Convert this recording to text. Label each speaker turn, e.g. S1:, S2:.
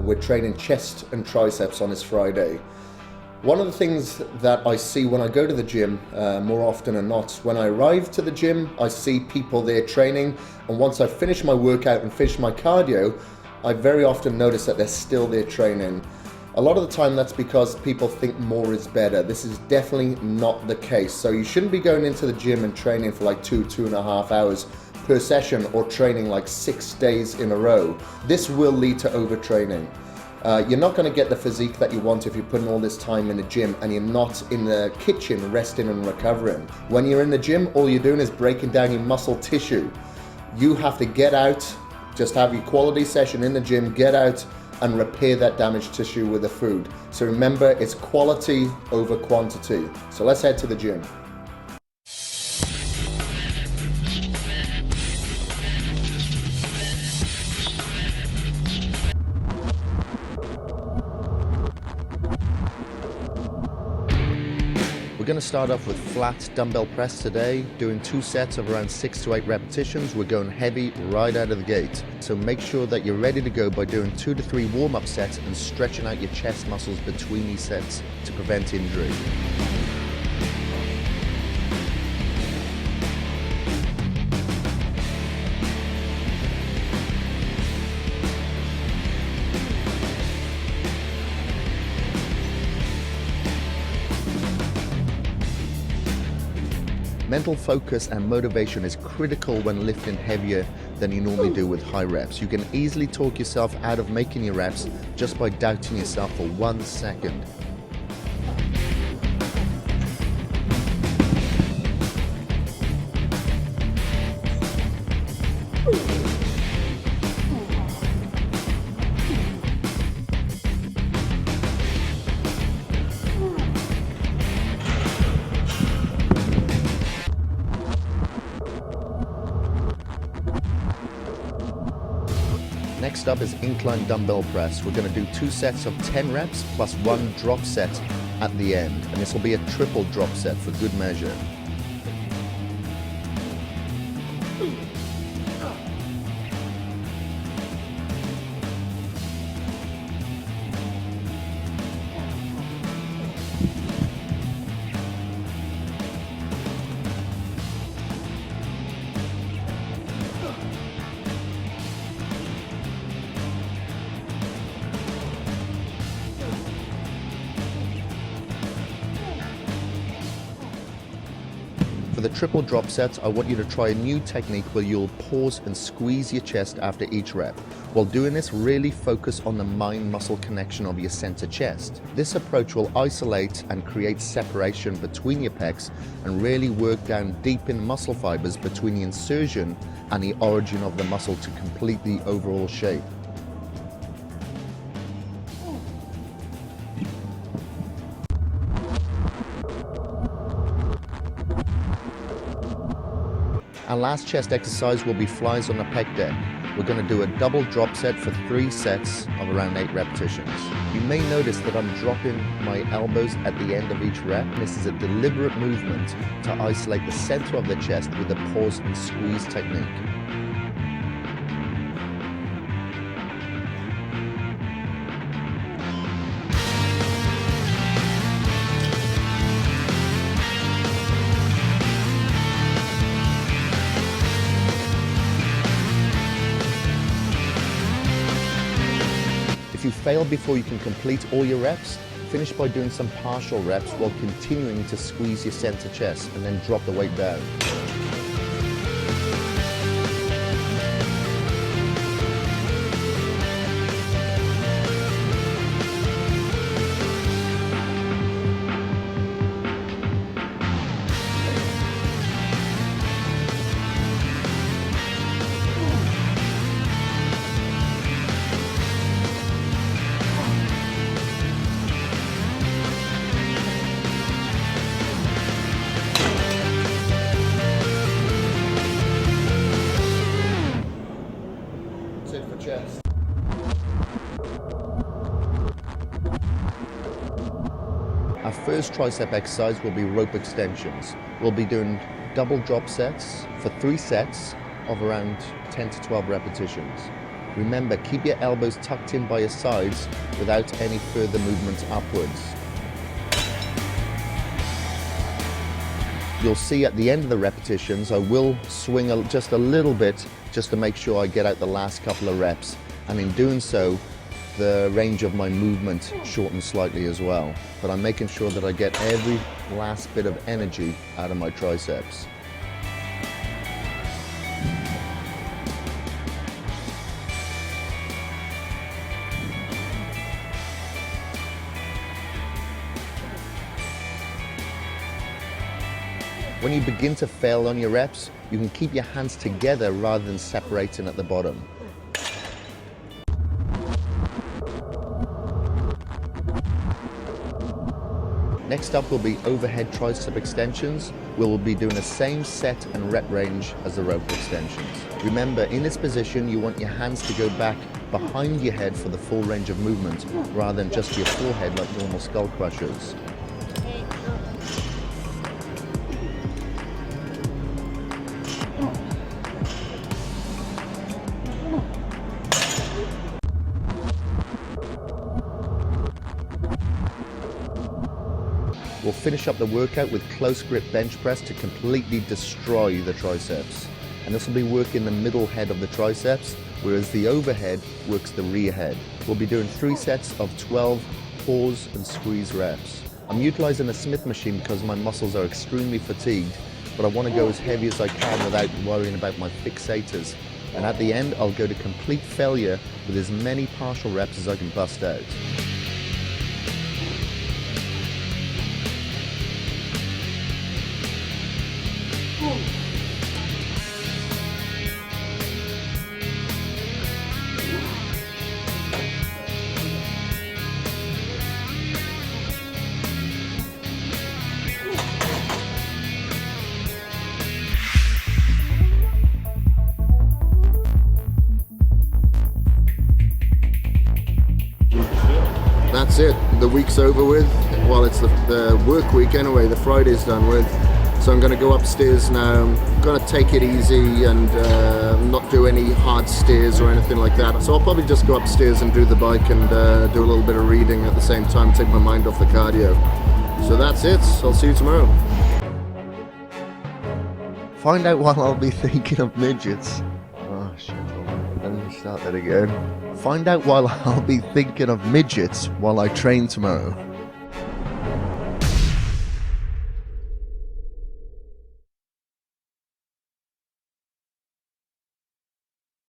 S1: we're training chest and triceps on this Friday. One of the things that I see when I go to the gym, more often than not, when I arrive to the gym, I see people there training, and once I finish my workout and finish my cardio, I very often notice that they're still there training. A lot of the time that's because people think more is better. This is definitely not the case. So you shouldn't be going into the gym and training for like 2.5 hours per session, or training like 6 days in a row. This will lead to overtraining. You're not going to get the physique that you want if you're putting all this time in the gym and you're not in the kitchen resting and recovering. When you're in the gym, all you're doing is breaking down your muscle tissue. You have to get out, just have your quality session in the gym, get out and repair that damaged tissue with the food. So remember, it's quality over quantity. So let's head to the gym. We're going to start off with flat dumbbell press today, doing 2 sets of around 6 to 8 repetitions. We're going heavy right out of the gate. So make sure that you're ready to go by doing 2 to 3 warm-up sets and stretching out your chest muscles between these sets to prevent injury. Mental focus and motivation is critical when lifting heavier than you normally do with high reps. You can easily talk yourself out of making your reps just by doubting yourself for 1 second. Next up is incline dumbbell press. We're going to do 2 sets of 10 reps plus 1 drop set at the end. And this will be a triple drop set for good measure. For the triple drop sets, I want you to try a new technique where you'll pause and squeeze your chest after each rep. While doing this, really focus on the mind-muscle connection of your center chest. This approach will isolate and create separation between your pecs and really work down deep in muscle fibers between the insertion and the origin of the muscle to complete the overall shape. Our last chest exercise will be flies on the pec deck. We're going to do a double drop set for 3 sets of around 8 repetitions. You may notice that I'm dropping my elbows at the end of each rep. This is a deliberate movement to isolate the center of the chest with a pause and squeeze technique. If you fail before you can complete all your reps, finish by doing some partial reps while continuing to squeeze your center chest and then drop the weight down. Chest. Our first tricep exercise will be rope extensions. We'll be doing double drop sets for 3 sets of around 10 to 12 repetitions.
S2: Remember, keep your elbows tucked in by your sides without any further movement upwards. You'll see at the end of the repetitions, I will swing just a little bit just to make sure I get out the last couple of reps. And in doing so, the range of my movement shortens slightly as well. But I'm making sure that I get every last bit of energy out of my triceps. When you begin to fail on your reps, you can keep your hands together rather than separating at the bottom. Next up will be overhead tricep extensions. We'll be doing the same set and rep range as the rope extensions. Remember, in this position, you want your hands to go back behind your head for the full range of movement, rather than just your forehead like normal skull crushers. We'll finish up the workout with close grip bench press to completely destroy the triceps. And this will be working the middle head of the triceps, whereas the overhead works the rear head. We'll be doing 3 sets of 12 pause and squeeze reps. I'm utilizing a Smith machine because my muscles are extremely fatigued, but I want to go as heavy as I can without worrying about my fixators. And at the end, I'll go to complete failure with as many partial reps as I can bust out.
S1: That's it, the week's over with. Well, it's the work week anyway, the Friday's done with. So I'm going to go upstairs now. I'm going to take it easy and not do any hard stairs or anything like that. So I'll probably just go upstairs and do the bike and do a little bit of reading at the same time, take my mind off the cardio. So that's it, I'll see you tomorrow.
S2: Find out while I'll be thinking of midgets. Oh shit, hold on. Let me start that again. Find out while I'll be thinking of midgets while I train tomorrow.